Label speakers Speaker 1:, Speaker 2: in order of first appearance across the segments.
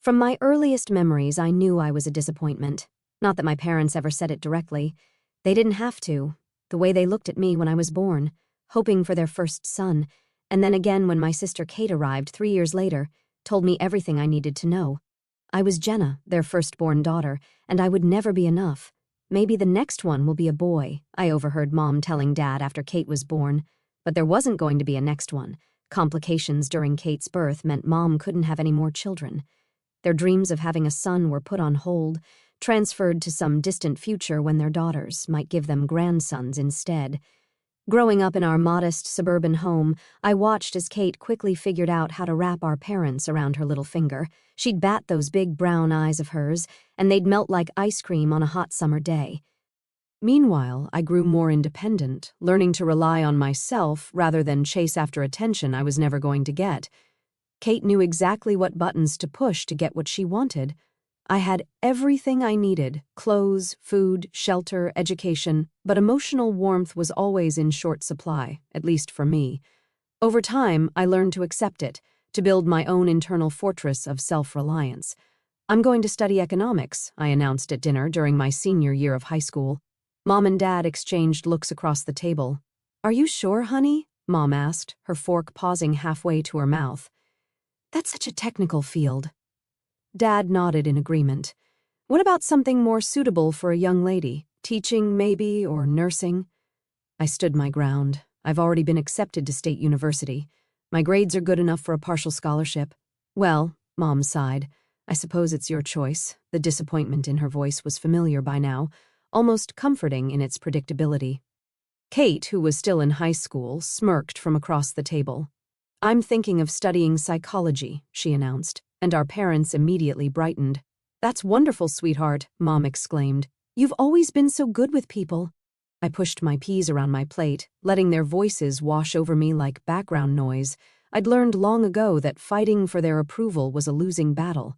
Speaker 1: From my earliest memories, I knew I was a disappointment. Not that my parents ever said it directly. They didn't have to. The way they looked at me when I was born, hoping for their first son, and then again when my sister Kate arrived 3 years later, told me everything I needed to know. I was Jenna, their firstborn daughter, and I would never be enough. Maybe the next one will be a boy, I overheard Mom telling Dad after Kate was born. But there wasn't going to be a next one. Complications during Kate's birth meant Mom couldn't have any more children. Their dreams of having a son were put on hold, transferred to some distant future when their daughters might give them grandsons instead. Growing up in our modest suburban home, I watched as Kate quickly figured out how to wrap our parents around her little finger. She'd bat those big brown eyes of hers, and they'd melt like ice cream on a hot summer day. Meanwhile, I grew more independent, learning to rely on myself rather than chase after attention I was never going to get. Kate knew exactly what buttons to push to get what she wanted. I had everything I needed: clothes, food, shelter, education, but emotional warmth was always in short supply, at least for me. Over time, I learned to accept it, to build my own internal fortress of self-reliance. "I'm going to study economics," I announced at dinner during my senior year of high school. Mom and Dad exchanged looks across the table. "Are you sure, honey?" Mom asked, her fork pausing halfway to her mouth. "That's such a technical field." Dad nodded in agreement. "What about something more suitable for a young lady? Teaching, maybe, or nursing?" I stood my ground. I've already been accepted to State University. My grades are good enough for a partial scholarship. "Well," Mom sighed, "I suppose it's your choice." The disappointment in her voice was familiar by now, almost comforting in its predictability. Kate, who was still in high school, smirked from across the table. "I'm thinking of studying psychology," she announced, and our parents immediately brightened. "That's wonderful, sweetheart," Mom exclaimed. "You've always been so good with people." I pushed my peas around my plate, letting their voices wash over me like background noise. I'd learned long ago that fighting for their approval was a losing battle.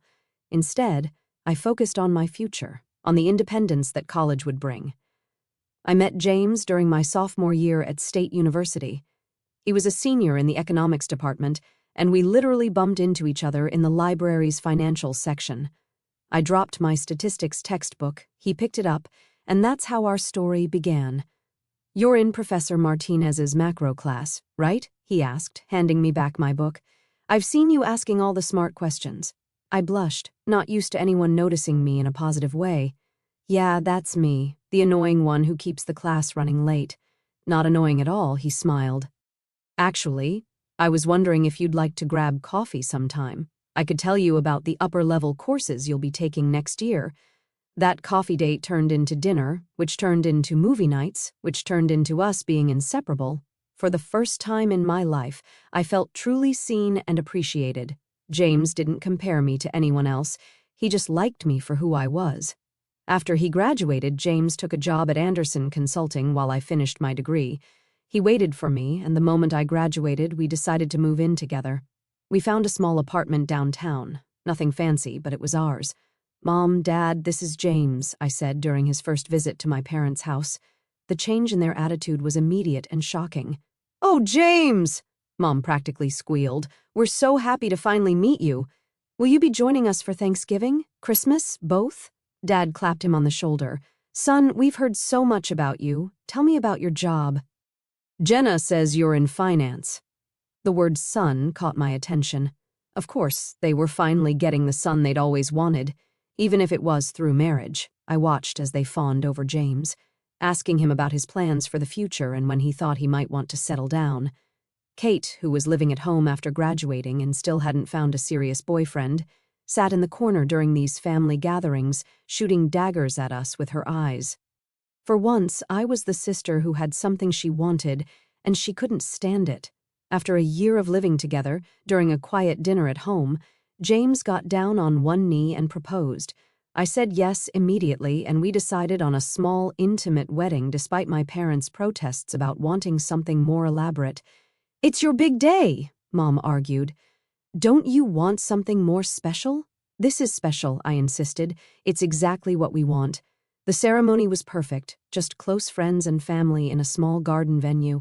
Speaker 1: Instead, I focused on my future, on the independence that college would bring. I met James during my sophomore year at State University. He was a senior in the economics department, and we literally bumped into each other in the library's financial section. I dropped my statistics textbook, he picked it up, and that's how our story began. "You're in Professor Martinez's macro class, right?" he asked, handing me back my book. "I've seen you asking all the smart questions." I blushed, not used to anyone noticing me in a positive way. "Yeah, that's me, the annoying one who keeps the class running late." "Not annoying at all," he smiled. "Actually, I was wondering if you'd like to grab coffee sometime. I could tell you about the upper-level courses you'll be taking next year." That coffee date turned into dinner, which turned into movie nights, which turned into us being inseparable. For the first time in my life, I felt truly seen and appreciated. James didn't compare me to anyone else. He just liked me for who I was. After he graduated, James took a job at Anderson Consulting while I finished my degree. He waited for me, and the moment I graduated, we decided to move in together. We found a small apartment downtown. Nothing fancy, but it was ours. "Mom, Dad, this is James," I said during his first visit to my parents' house. The change in their attitude was immediate and shocking. "Oh, James!" Mom practically squealed. "We're so happy to finally meet you. Will you be joining us for Thanksgiving? Christmas? Both?" Dad clapped him on the shoulder. "Son, we've heard so much about you. Tell me about your job." "Jenna says you're in finance." The word son caught my attention. Of course, they were finally getting the son they'd always wanted, even if it was through marriage. I watched as they fawned over James, asking him about his plans for the future and when he thought he might want to settle down. Kate, who was living at home after graduating and still hadn't found a serious boyfriend, sat in the corner during these family gatherings, shooting daggers at us with her eyes. For once, I was the sister who had something she wanted, and she couldn't stand it. After a year of living together, during a quiet dinner at home, James got down on one knee and proposed. I said yes immediately, and we decided on a small, intimate wedding despite my parents' protests about wanting something more elaborate. "It's your big day," Mom argued. "Don't you want something more special?" "This is special," I insisted. "It's exactly what we want." The ceremony was perfect, just close friends and family in a small garden venue.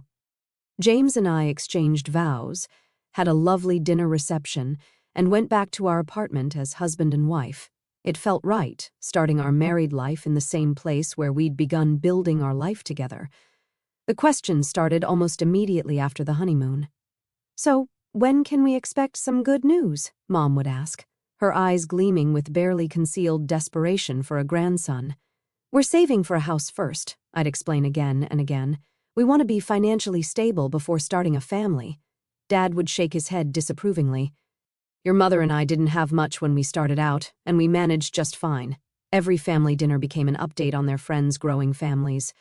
Speaker 1: James and I exchanged vows, had a lovely dinner reception, and went back to our apartment as husband and wife. It felt right, starting our married life in the same place where we'd begun building our life together. The questions started almost immediately after the honeymoon. "So, when can we expect some good news?" Mom would ask, her eyes gleaming with barely concealed desperation for a grandson. "We're saving for a house first," I'd explain again and again. "We want to be financially stable before starting a family." Dad would shake his head disapprovingly. "Your mother and I didn't have much when we started out, and we managed just fine." Every family dinner became an update on their friends' growing families.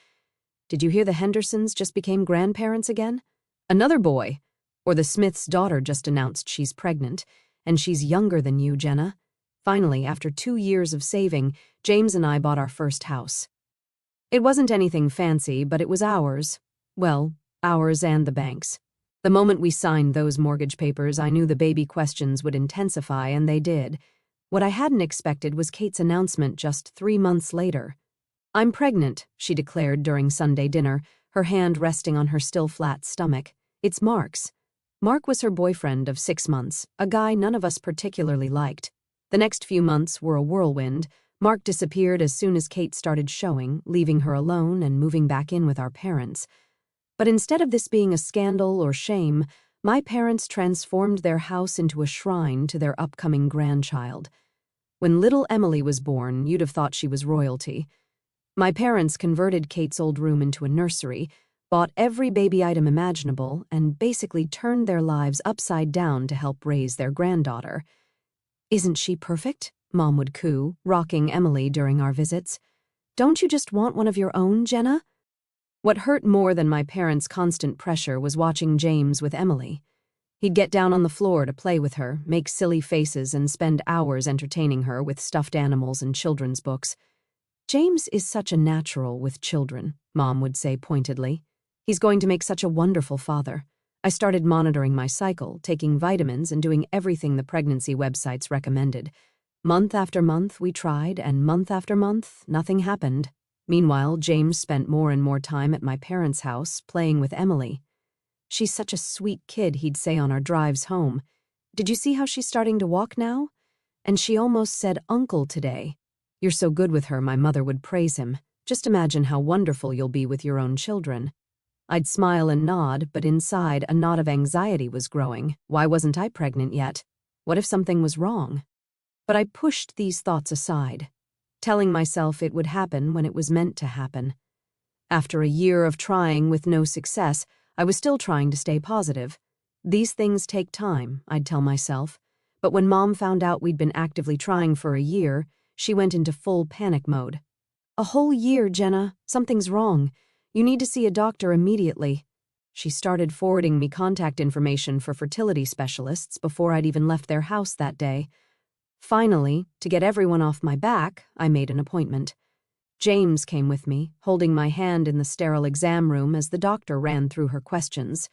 Speaker 1: "Did you hear the Hendersons just became grandparents again? Another boy? Or the Smiths' daughter just announced she's pregnant, and she's younger than you, Jenna." Finally, after 2 years of saving, James and I bought our first house. It wasn't anything fancy, but it was ours. Well, ours and the bank's. The moment we signed those mortgage papers, I knew the baby questions would intensify, and they did. What I hadn't expected was Kate's announcement just 3 months later. "I'm pregnant," she declared during Sunday dinner, her hand resting on her still flat stomach. "It's Mark's." Mark was her boyfriend of 6 months, a guy none of us particularly liked. The next few months were a whirlwind. Mark disappeared as soon as Kate started showing, leaving her alone and moving back in with our parents. But instead of this being a scandal or shame, my parents transformed their house into a shrine to their upcoming grandchild. When little Emily was born, you'd have thought she was royalty. My parents converted Kate's old room into a nursery, bought every baby item imaginable, and basically turned their lives upside down to help raise their granddaughter. "Isn't she perfect?" Mom would coo, rocking Emily during our visits. "Don't you just want one of your own, Jenna?" What hurt more than my parents' constant pressure was watching James with Emily. He'd get down on the floor to play with her, make silly faces, and spend hours entertaining her with stuffed animals and children's books. "James is such a natural with children," Mom would say pointedly. "He's going to make such a wonderful father." I started monitoring my cycle, taking vitamins and doing everything the pregnancy websites recommended. Month after month we tried, and month after month, nothing happened. Meanwhile, James spent more and more time at my parents' house, playing with Emily. "She's such a sweet kid," he'd say on our drives home. "Did you see how she's starting to walk now? And she almost said uncle today." "You're so good with her," my mother would praise him. "Just imagine how wonderful you'll be with your own children." I'd smile and nod, but inside a knot of anxiety was growing. Why wasn't I pregnant yet? What if something was wrong? But I pushed these thoughts aside, telling myself it would happen when it was meant to happen. After a year of trying with no success, I was still trying to stay positive. "These things take time," I'd tell myself. But when Mom found out we'd been actively trying for a year, she went into full panic mode. "A whole year, Jenna. Something's wrong. You need to see a doctor immediately." She started forwarding me contact information for fertility specialists before I'd even left their house that day. Finally, to get everyone off my back, I made an appointment. James came with me, holding my hand in the sterile exam room as the doctor ran through her questions.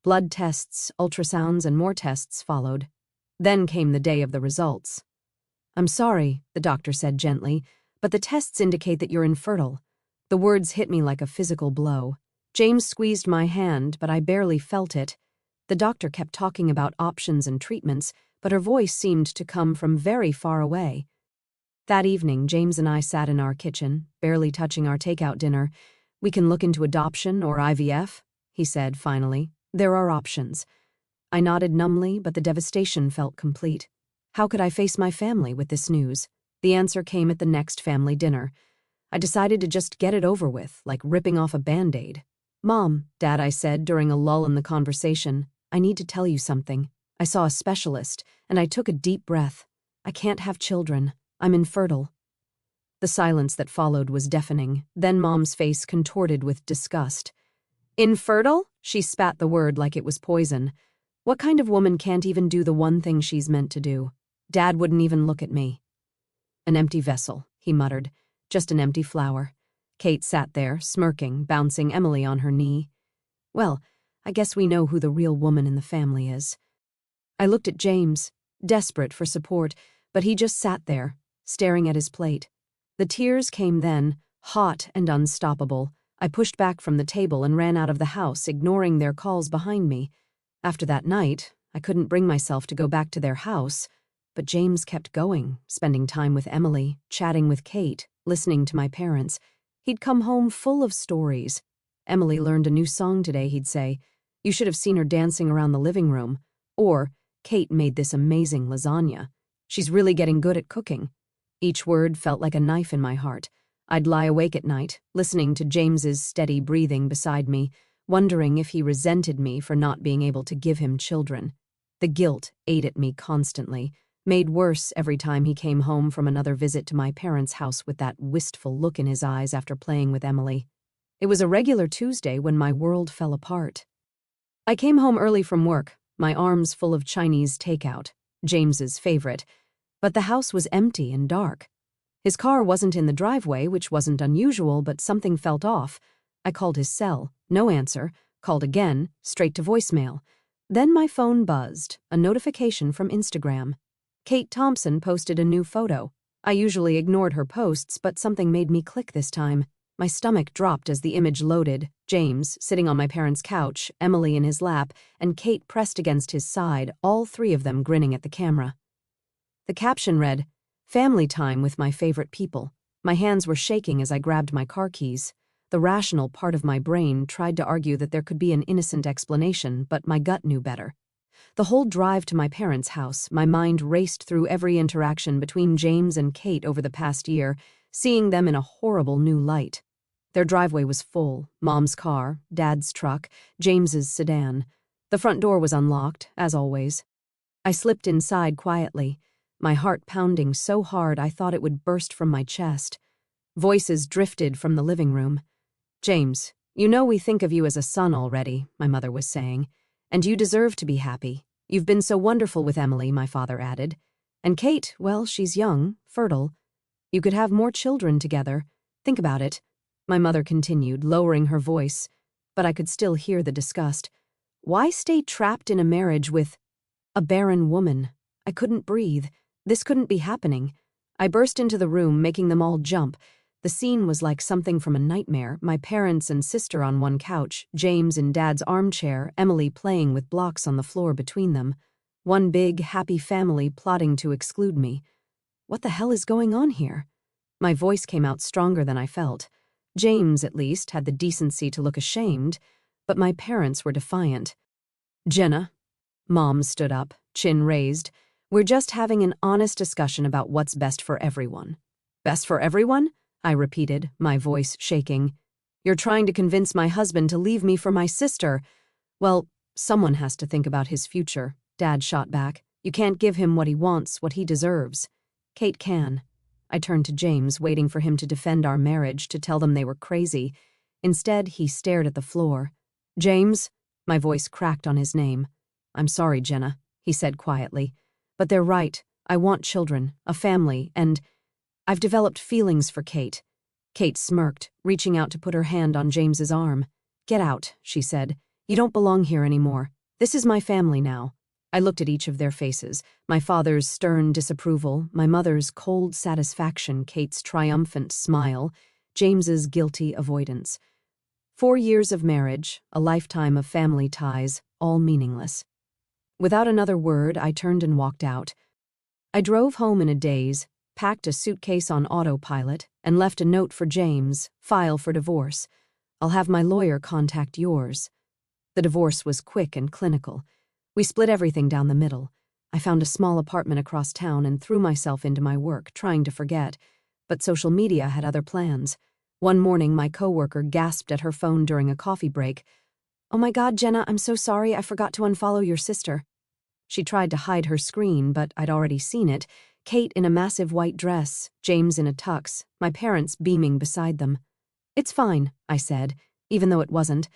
Speaker 1: Blood tests, ultrasounds, and more tests followed. Then came the day of the results. "I'm sorry," the doctor said gently, "but the tests indicate that you're infertile." The words hit me like a physical blow. James squeezed my hand, but I barely felt it. The doctor kept talking about options and treatments, but her voice seemed to come from very far away. That evening, James and I sat in our kitchen, barely touching our takeout dinner. "We can look into adoption or IVF," he said finally. "There are options." I nodded numbly, but the devastation felt complete. How could I face my family with this news? The answer came at the next family dinner. I decided to just get it over with, like ripping off a Band-Aid. "Mom, Dad," I said during a lull in the conversation, "I need to tell you something. I saw a specialist, and I took a deep breath. I can't have children. I'm infertile." The silence that followed was deafening. Then Mom's face contorted with disgust. "Infertile?" She spat the word like it was poison. "What kind of woman can't even do the one thing she's meant to do?" Dad wouldn't even look at me. "An empty vessel," he muttered. "Just an empty flower." Kate sat there, smirking, bouncing Emily on her knee. "Well, I guess we know who the real woman in the family is." I looked at James, desperate for support, but he just sat there, staring at his plate. The tears came then, hot and unstoppable. I pushed back from the table and ran out of the house, ignoring their calls behind me. After that night, I couldn't bring myself to go back to their house, but James kept going, spending time with Emily, chatting with Kate, listening to my parents. He'd come home full of stories. Emily learned a new song today, he'd say. You should have seen her dancing around the living room. Or, Kate made this amazing lasagna. She's really getting good at cooking. Each word felt like a knife in my heart. I'd lie awake at night, listening to James's steady breathing beside me, wondering if he resented me for not being able to give him children. The guilt ate at me constantly, made worse every time he came home from another visit to my parents' house with that wistful look in his eyes after playing with Emily. It was a regular Tuesday when my world fell apart. I came home early from work, my arms full of Chinese takeout, James's favorite, but the house was empty and dark. His car wasn't in the driveway, which wasn't unusual, but something felt off. I called his cell, no answer, called again, straight to voicemail. Then my phone buzzed, a notification from Instagram. Kate Thompson posted a new photo. I usually ignored her posts, but something made me click this time. My stomach dropped as the image loaded, James sitting on my parents' couch, Emily in his lap, and Kate pressed against his side, all three of them grinning at the camera. The caption read, "Family time with my favorite people." My hands were shaking as I grabbed my car keys. The rational part of my brain tried to argue that there could be an innocent explanation, but my gut knew better. The whole drive to my parents' house, my mind raced through every interaction between James and Kate over the past year, seeing them in a horrible new light. Their driveway was full, Mom's car, Dad's truck, James's sedan. The front door was unlocked, as always. I slipped inside quietly, my heart pounding so hard I thought it would burst from my chest. Voices drifted from the living room. "James, you know we think of you as a son already," my mother was saying. "And you deserve to be happy. You've been so wonderful with Emily," my father added. "And Kate, well, she's young, fertile. You could have more children together. Think about it," my mother continued, lowering her voice, but I could still hear the disgust. "Why stay trapped in a marriage with a barren woman?" I couldn't breathe. This couldn't be happening. I burst into the room, making them all jump. The scene was like something from a nightmare, my parents and sister on one couch, James in Dad's armchair, Emily playing with blocks on the floor between them. One big, happy family plotting to exclude me. What the hell is going on here? My voice came out stronger than I felt. James, at least, had the decency to look ashamed, but my parents were defiant. "Jenna," Mom stood up, chin raised, "we're just having an honest discussion about what's best for everyone." "Best for everyone?" I repeated, my voice shaking. "You're trying to convince my husband to leave me for my sister." "Well, someone has to think about his future," Dad shot back. "You can't give him what he wants, what he deserves." "Kate can." I turned to James, waiting for him to defend our marriage, to tell them they were crazy. Instead, he stared at the floor. "James?" My voice cracked on his name. "I'm sorry, Jenna," he said quietly. "But they're right. I want children, a family, and I've developed feelings for Kate." Kate smirked, reaching out to put her hand on James's arm. "Get out," she said. "You don't belong here anymore. This is my family now." I looked at each of their faces, my father's stern disapproval, my mother's cold satisfaction, Kate's triumphant smile, James's guilty avoidance. 4 years of marriage, a lifetime of family ties, all meaningless. Without another word, I turned and walked out. I drove home in a daze, packed a suitcase on autopilot, and left a note for James, "File for divorce. I'll have my lawyer contact yours." The divorce was quick and clinical. We split everything down the middle. I found a small apartment across town and threw myself into my work, trying to forget. But social media had other plans. One morning, my coworker gasped at her phone during a coffee break. "Oh my God, Jenna, I'm so sorry, I forgot to unfollow your sister." She tried to hide her screen, but I'd already seen it. Kate in a massive white dress, James in a tux, my parents beaming beside them. "It's fine," I said, even though it wasn't.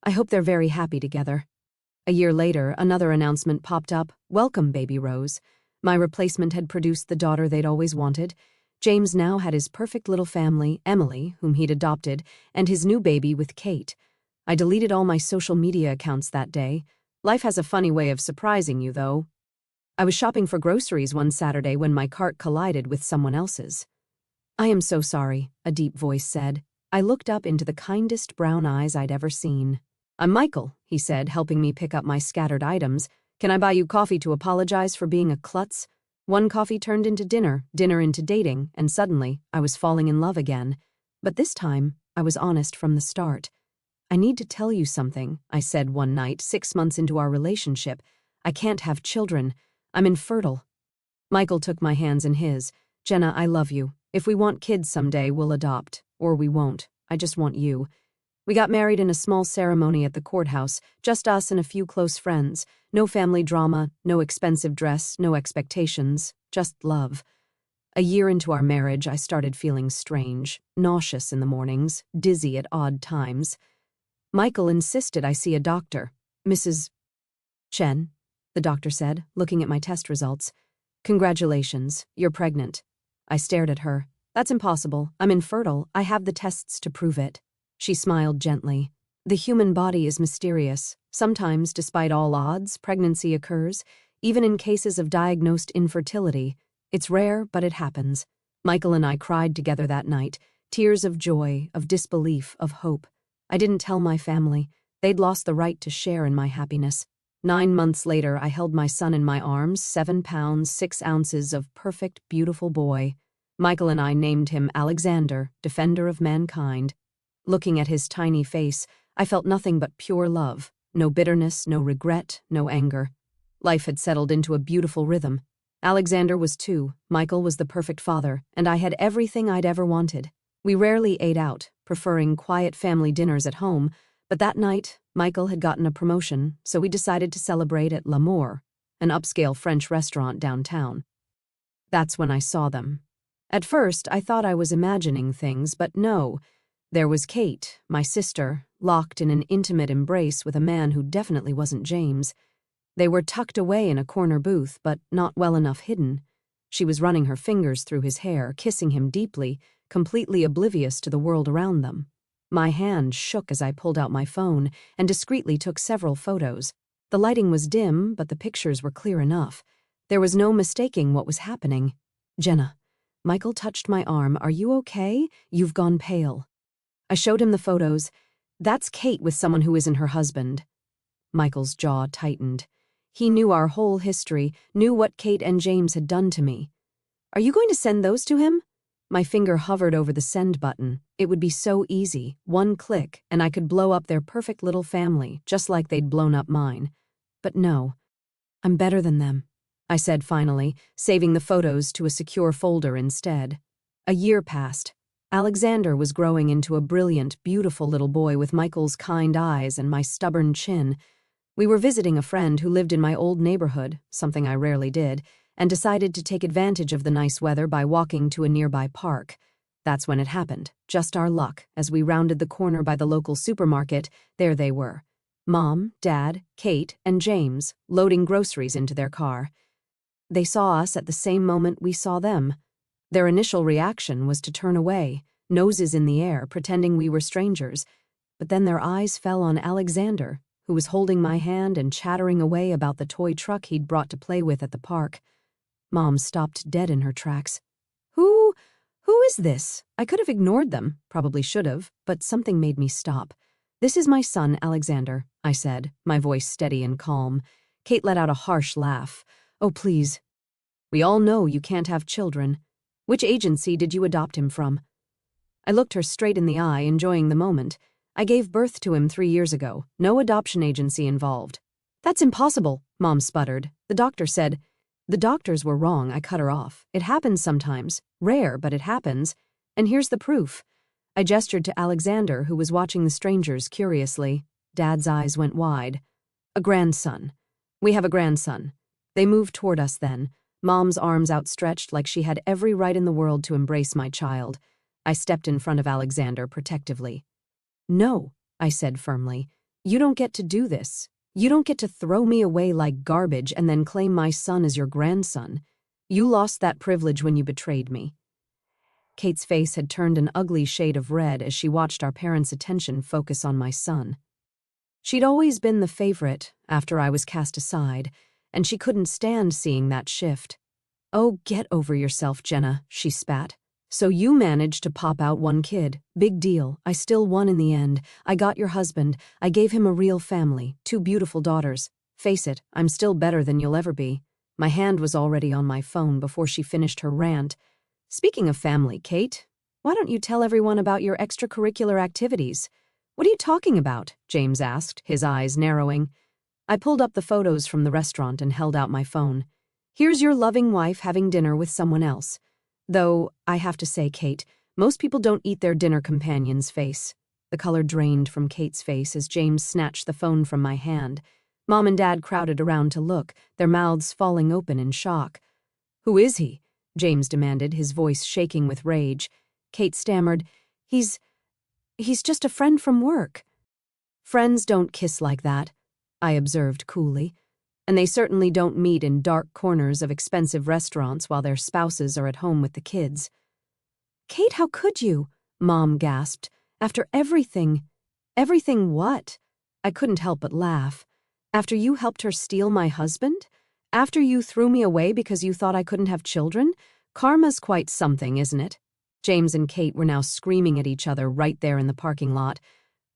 Speaker 1: "I hope they're very happy together." A year later, another announcement popped up, "Welcome, baby Rose." My replacement had produced the daughter they'd always wanted. James now had his perfect little family, Emily, whom he'd adopted, and his new baby with Kate. I deleted all my social media accounts that day. Life has a funny way of surprising you, though. I was shopping for groceries one Saturday when my cart collided with someone else's. "I am so sorry," a deep voice said. I looked up into the kindest brown eyes I'd ever seen. "I'm Michael," he said, helping me pick up my scattered items. Can I buy you coffee to apologize for being a klutz? One coffee turned into dinner, dinner into dating, and suddenly I was falling in love again. But this time, I was honest from the start. I need to tell you something, I said one night, 6 months into our relationship. I can't have children. I'm infertile. Michael took my hands in his. Jenna, I love you. If we want kids someday, we'll adopt. Or we won't. I just want you. We got married in a small ceremony at the courthouse, just us and a few close friends. No family drama, no expensive dress, no expectations, just love. A year into our marriage, I started feeling strange, nauseous in the mornings, dizzy at odd times. Michael insisted I see a doctor. Mrs. Chen, the doctor said, looking at my test results. Congratulations, you're pregnant. I stared at her. That's impossible. I'm infertile. I have the tests to prove it. She smiled gently. The human body is mysterious. Sometimes, despite all odds, pregnancy occurs, even in cases of diagnosed infertility. It's rare, but it happens. Michael and I cried together that night, tears of joy, of disbelief, of hope. I didn't tell my family. They'd lost the right to share in my happiness. 9 months later, I held my son in my arms, 7 pounds, 6 ounces of perfect, beautiful boy. Michael and I named him Alexander, defender of mankind. Looking at his tiny face, I felt nothing but pure love. No bitterness, no regret, no anger. Life had settled into a beautiful rhythm. Alexander was 2, Michael was the perfect father, and I had everything I'd ever wanted. We rarely ate out, preferring quiet family dinners at home, but that night, Michael had gotten a promotion, so we decided to celebrate at L'Amour, an upscale French restaurant downtown. That's when I saw them. At first, I thought I was imagining things, but no. There was Kate, my sister, locked in an intimate embrace with a man who definitely wasn't James. They were tucked away in a corner booth, but not well enough hidden. She was running her fingers through his hair, kissing him deeply, completely oblivious to the world around them. My hand shook as I pulled out my phone and discreetly took several photos. The lighting was dim, but the pictures were clear enough. There was no mistaking what was happening. Jenna. Michael touched my arm. Are you okay? You've gone pale. I showed him the photos. That's Kate with someone who isn't her husband. Michael's jaw tightened. He knew our whole history, knew what Kate and James had done to me. Are you going to send those to him? My finger hovered over the send button. It would be so easy, one click, and I could blow up their perfect little family, just like they'd blown up mine. But no, I'm better than them, I said finally, saving the photos to a secure folder instead. A year passed. Alexander was growing into a brilliant, beautiful little boy with Michael's kind eyes and my stubborn chin. We were visiting a friend who lived in my old neighborhood, something I rarely did, and decided to take advantage of the nice weather by walking to a nearby park. That's when it happened, just our luck. As we rounded the corner by the local supermarket, there they were. Mom, Dad, Kate, and James, loading groceries into their car. They saw us at the same moment we saw them. Their initial reaction was to turn away, noses in the air, pretending we were strangers. But then their eyes fell on Alexander, who was holding my hand and chattering away about the toy truck he'd brought to play with at the park. Mom stopped dead in her tracks. Who is this? I could have ignored them, probably should have, but something made me stop. This is my son, Alexander, I said, my voice steady and calm. Kate let out a harsh laugh. Oh, please. We all know you can't have children. Which agency did you adopt him from? I looked her straight in the eye, enjoying the moment. I gave birth to him 3 years ago. No adoption agency involved. That's impossible, Mom sputtered. The doctor said. The doctors were wrong, I cut her off. It happens sometimes. Rare, but it happens. And here's the proof. I gestured to Alexander, who was watching the strangers curiously. Dad's eyes went wide. A grandson. We have a grandson. They moved toward us then, Mom's arms outstretched like she had every right in the world to embrace my child. I stepped in front of Alexander protectively. No, I said firmly. You don't get to do this. You don't get to throw me away like garbage and then claim my son as your grandson. You lost that privilege when you betrayed me. Kate's face had turned an ugly shade of red as she watched our parents' attention focus on my son. She'd always been the favorite after I was cast aside, and she couldn't stand seeing that shift. Oh, get over yourself, Jenna, she spat. So you managed to pop out one kid. Big deal. I still won in the end. I got your husband. I gave him a real family, 2 beautiful daughters. Face it, I'm still better than you'll ever be. My hand was already on my phone before she finished her rant. Speaking of family, Kate, why don't you tell everyone about your extracurricular activities? What are you talking about? James asked, his eyes narrowing. I pulled up the photos from the restaurant and held out my phone. Here's your loving wife having dinner with someone else. Though, I have to say, Kate, most people don't eat their dinner companion's face. The color drained from Kate's face as James snatched the phone from my hand. Mom and Dad crowded around to look, their mouths falling open in shock. Who is he? James demanded, his voice shaking with rage. Kate stammered, He's just a friend from work. Friends don't kiss like that, I observed coolly. And they certainly don't meet in dark corners of expensive restaurants while their spouses are at home with the kids. Kate, how could you? Mom gasped. After everything. Everything what? I couldn't help but laugh. After you helped her steal my husband? After you threw me away because you thought I couldn't have children? Karma's quite something, isn't it? James and Kate were now screaming at each other right there in the parking lot.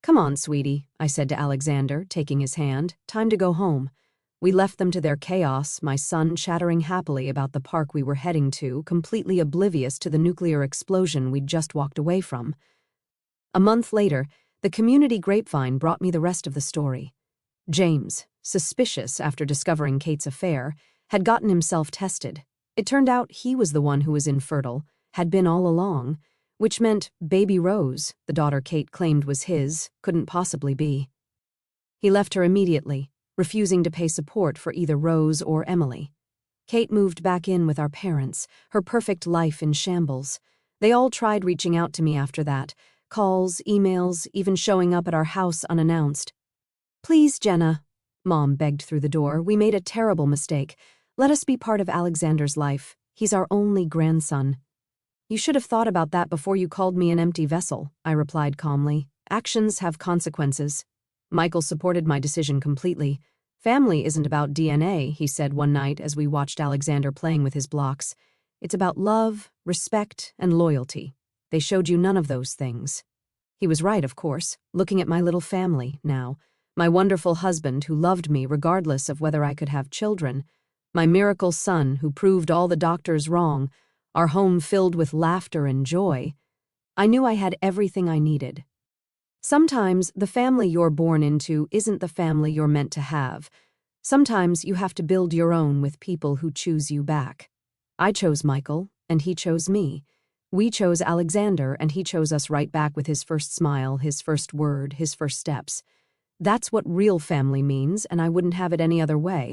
Speaker 1: Come on, sweetie, I said to Alexander, taking his hand. Time to go home. We left them to their chaos, my son chattering happily about the park we were heading to, completely oblivious to the nuclear explosion we'd just walked away from. A month later, the community grapevine brought me the rest of the story. James, suspicious after discovering Kate's affair, had gotten himself tested. It turned out he was the one who was infertile, had been all along, which meant baby Rose, the daughter Kate claimed was his, couldn't possibly be. He left her immediately, refusing to pay support for either Rose or Emily. Kate moved back in with our parents, her perfect life in shambles. They all tried reaching out to me after that, calls, emails, even showing up at our house unannounced. Please, Jenna, Mom begged through the door, we made a terrible mistake. Let us be part of Alexander's life. He's our only grandson. You should have thought about that before you called me an empty vessel, I replied calmly. Actions have consequences. Michael supported my decision completely. Family isn't about DNA, he said one night as we watched Alexander playing with his blocks. It's about love, respect, and loyalty. They showed you none of those things. He was right, of course, looking at my little family now. My wonderful husband who loved me regardless of whether I could have children. My miracle son who proved all the doctors wrong. Our home filled with laughter and joy. I knew I had everything I needed. Sometimes the family you're born into isn't the family you're meant to have. Sometimes you have to build your own with people who choose you back. I chose Michael, and he chose me. We chose Alexander, and he chose us right back with his first smile, his first word, his first steps. That's what real family means, and I wouldn't have it any other way.